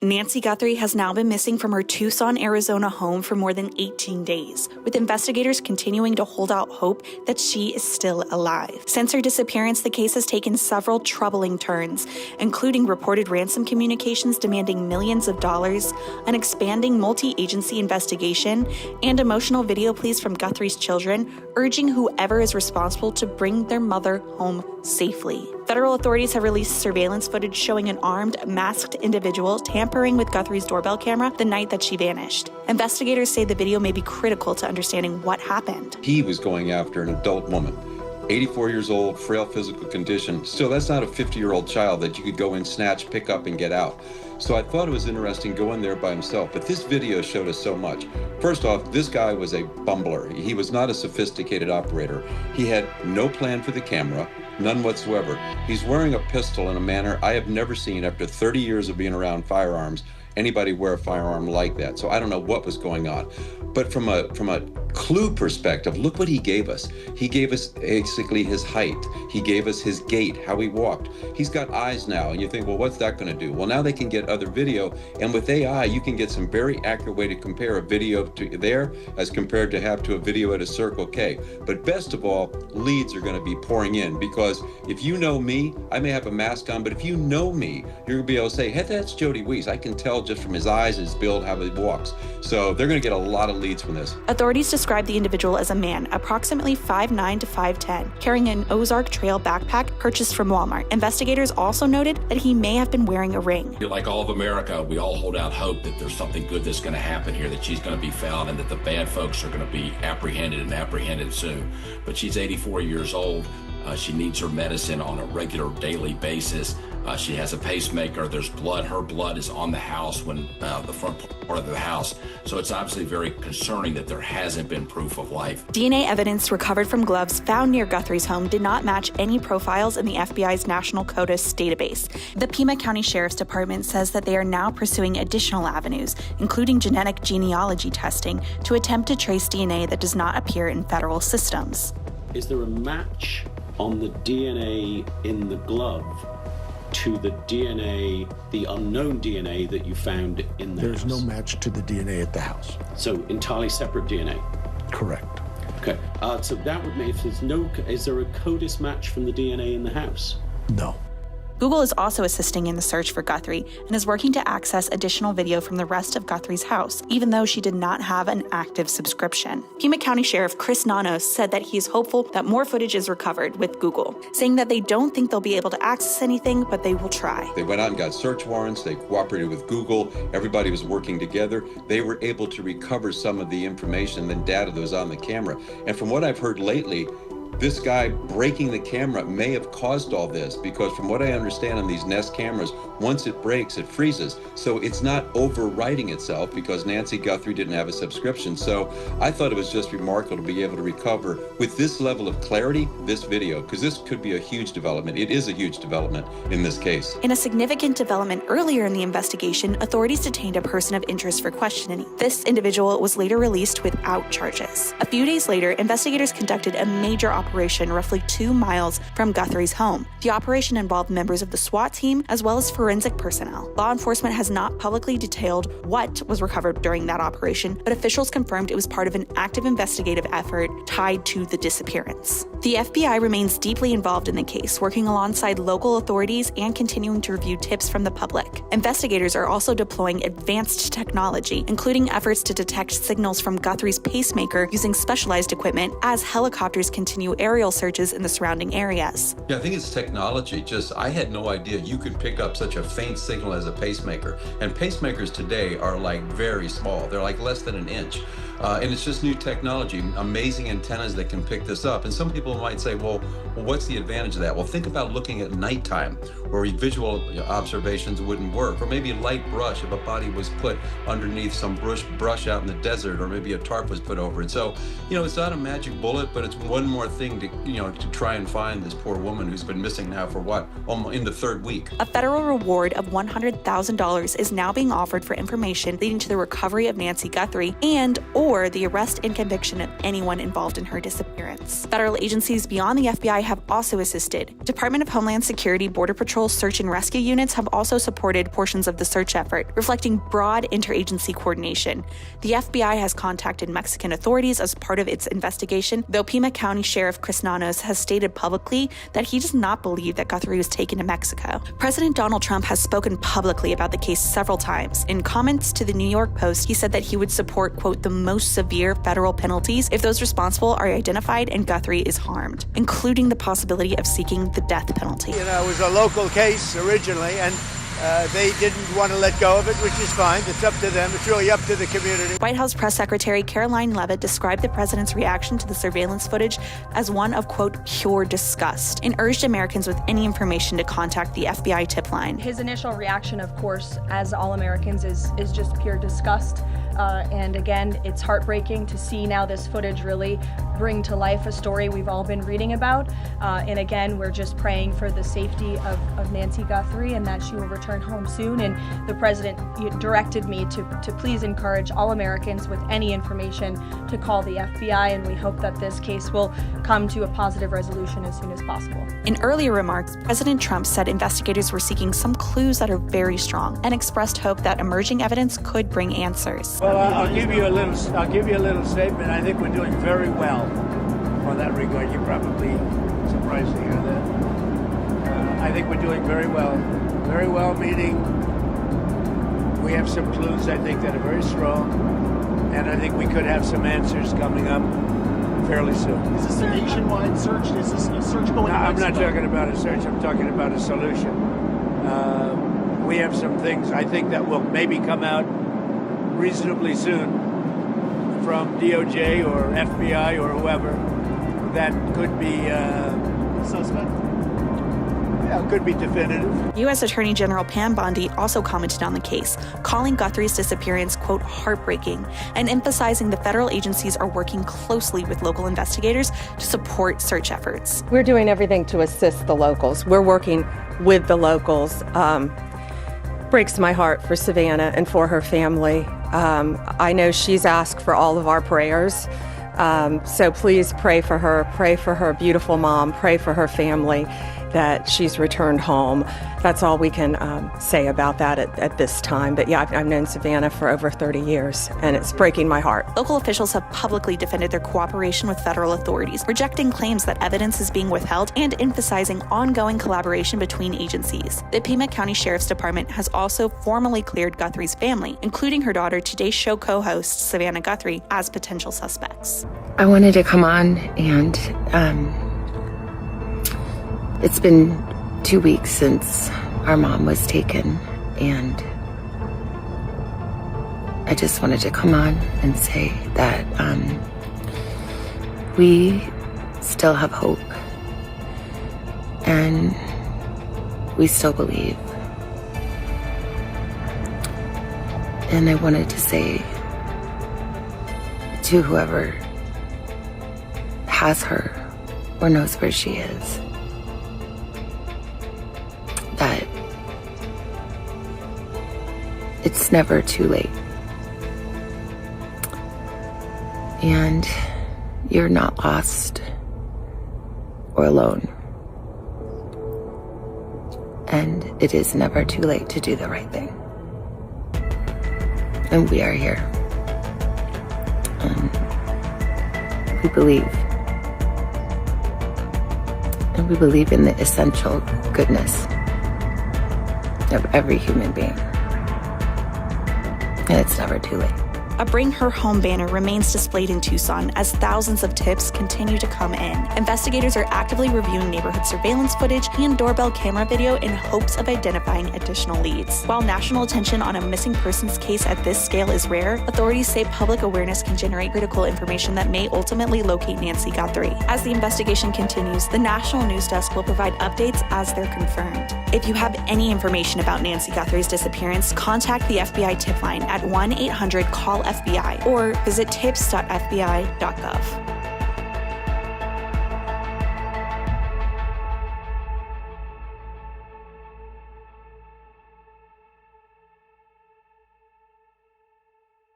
Nancy Guthrie has now been missing from her Tucson, Arizona home for more than 18 days, with investigators continuing to hold out hope that she is still alive. Since her disappearance, the case has taken several troubling turns, including reported ransom communications demanding millions of dollars, an expanding multi-agency investigation, and emotional video pleas from Guthrie's children urging whoever is responsible to bring their mother home safely. Federal authorities have released surveillance footage showing an armed, masked individual tampering with Guthrie's doorbell camera the night that she vanished. Investigators say the video may be critical to understanding what happened. He was going after an adult woman, 84 years old, frail physical condition. Still, that's not a 50-year-old child that you could go and snatch, pick up, and get out. So I thought it was interesting going there by himself, but this video showed us so much. First off, this guy was a bumbler. He was not a sophisticated operator. He had no plan for the camera, none whatsoever. He's wearing a pistol in a manner I have never seen after 30 years of being around firearms, anybody wear a firearm like that. So I don't know what was going on. But from a clue perspective, look what he gave us. He gave us basically his height. He gave us his gait, how he walked. He's got eyes now, and you think, well, what's that going to do? Well, now they can get other video, and with AI, you can get some very accurate way to compare a video to there as compared to have to a video at a Circle K. But best of all, leads are going to be pouring in, because if you know me, I may have a mask on, but if you know me, you're going to be able to say, hey, that's Jody Weiss. I can tell just from his eyes, his build, how he walks. So they're going to get a lot of leads from this. Authorities described the individual as a man, approximately 5'9" to 5'10", carrying an Ozark Trail backpack purchased from Walmart. Investigators also noted that he may have been wearing a ring. Like all of America, we all hold out hope that there's something good that's going to happen here, that she's going to be found, and that the bad folks are going to be apprehended soon. But she's 84 years old. She needs her medicine on a regular daily basis. She has a pacemaker. There's blood. Her blood is on the house, when the front part of the house. So it's obviously very concerning that there hasn't been proof of life. DNA evidence recovered from gloves found near Guthrie's home did not match any profiles in the FBI's National CODIS database. The Pima County Sheriff's Department says that they are now pursuing additional avenues, including genetic genealogy testing, to attempt to trace DNA that does not appear in federal systems. Is there a match on the DNA in the glove to the DNA, the unknown DNA that you found in the house? There's no match to the DNA at the house. So entirely separate DNA? Correct. Okay, so that would mean, if there's no, is there a CODIS match from the DNA in the house? No. Google is also assisting in the search for Guthrie and is working to access additional video from the rest of Guthrie's house, even though she did not have an active subscription. Pima County Sheriff Chris Nanos said that he is hopeful that more footage is recovered with Google, saying that they don't think they'll be able to access anything, but they will try. They went out and got search warrants. They cooperated with Google. Everybody was working together. They were able to recover some of the information and data that was on the camera. And from what I've heard lately, this guy breaking the camera may have caused all this, because from what I understand on these Nest cameras, once it breaks, it freezes. So it's not overwriting itself, because Nancy Guthrie didn't have a subscription. So I thought it was just remarkable to be able to recover with this level of clarity, this video, because this could be a huge development. It is a huge development in this case. In a significant development earlier in the investigation, authorities detained a person of interest for questioning. This individual was later released without charges. A few days later, investigators conducted a major operation roughly 2 miles from Guthrie's home. The operation involved members of the SWAT team as well as forensic personnel. Law enforcement has not publicly detailed what was recovered during that operation, but officials confirmed it was part of an active investigative effort tied to the disappearance. The FBI remains deeply involved in the case, working alongside local authorities and continuing to review tips from the public. Investigators are also deploying advanced technology, including efforts to detect signals from Guthrie's pacemaker using specialized equipment as helicopters continue aerial searches in the surrounding areas. Yeah, I think it's technology. I had no idea you could pick up such a faint signal as a pacemaker. And pacemakers today are like very small. They're like less than an inch. And it's just new technology, amazing antennas that can pick this up. And some people might say, well, what's the advantage of that? Well, think about looking at nighttime where visual observations wouldn't work, or maybe a light brush if a body was put underneath some brush out in the desert, or maybe a tarp was put over it. So, it's not a magic bullet, but it's one more thing to, to try and find this poor woman who's been missing now for almost in the 3rd week. A federal reward of $100,000 is now being offered for information leading to the recovery of Nancy Guthrie and/or or the arrest and conviction of anyone involved in her disappearance. Federal agencies beyond the FBI have also assisted. Department of Homeland Security Border Patrol search and rescue units have also supported portions of the search effort, reflecting broad interagency coordination. The FBI has contacted Mexican authorities as part of its investigation, though Pima County Sheriff Chris Nanos has stated publicly that he does not believe that Guthrie was taken to Mexico. President Donald Trump has spoken publicly about the case several times. In comments to the New York Post, he said that he would support, quote, the most severe federal penalties if those responsible are identified and Guthrie is harmed, including the possibility of seeking the death penalty. You know, it was a local case originally, and they didn't want to let go of it, which is fine. It's up to them. It's really up to the community. White House Press Secretary Caroline Leavitt described the president's reaction to the surveillance footage as one of, quote, pure disgust, and urged Americans with any information to contact the FBI tip line. His initial reaction, of course, as all Americans, is just pure disgust. And again, it's heartbreaking to see now this footage really bring to life a story we've all been reading about. And again, we're just praying for the safety of Nancy Guthrie and that she will return home soon. And the president directed me to please encourage all Americans with any information to call the FBI. And we hope that this case will come to a positive resolution as soon as possible. In earlier remarks, President Trump said investigators were seeking some clues that are very strong and expressed hope that emerging evidence could bring answers. Well, I'll give you a little statement. I think we're doing very well on that regard. You're probably surprised to hear that. I think we're doing very well. Very well, meaning we have some clues, I think, that are very strong, and I think we could have some answers coming up fairly soon. Is this a nationwide search? Is this a search going on? No, I'm not talking about a search. I'm talking about a solution. We have some things, I think, that will maybe come out reasonably soon from DOJ or FBI or whoever that could be suspect. Yeah, could be definitive. U.S. Attorney General Pam Bondi also commented on the case, calling Guthrie's disappearance, quote, heartbreaking, and emphasizing the federal agencies are working closely with local investigators to support search efforts. We're doing everything to assist the locals. We're working with the locals. Breaks my heart for Savannah and for her family. I know she's asked for all of our prayers. So please pray for her beautiful mom, pray for her family that she's returned home. That's all we can say about that at this time. But yeah, I've known Savannah for over 30 years, and it's breaking my heart. Local officials have publicly defended their cooperation with federal authorities, rejecting claims that evidence is being withheld and emphasizing ongoing collaboration between agencies. The Pima County Sheriff's Department has also formally cleared Guthrie's family, including her daughter, Today's Show co-host Savannah Guthrie, as potential suspects. I wanted to come on, and it's been 2 weeks since our mom was taken, and I just wanted to come on and say that we still have hope, and we still believe. And I wanted to say to whoever has her or knows where she is, that it's never too late. And you're not lost or alone. And it is never too late to do the right thing. And we are here. And we believe. And we believe in the essential goodness of every human being. And it's never too late. A Bring Her Home banner remains displayed in Tucson as thousands of tips continue to come in. Investigators are actively reviewing neighborhood surveillance footage and doorbell camera video in hopes of identifying additional leads. While national attention on a missing persons case at this scale is rare, authorities say public awareness can generate critical information that may ultimately locate Nancy Guthrie. As the investigation continues, the National News Desk will provide updates as they're confirmed. If you have any information about Nancy Guthrie's disappearance, contact the FBI tip line at 1-800-CALL-FBI or visit tips.fbi.gov.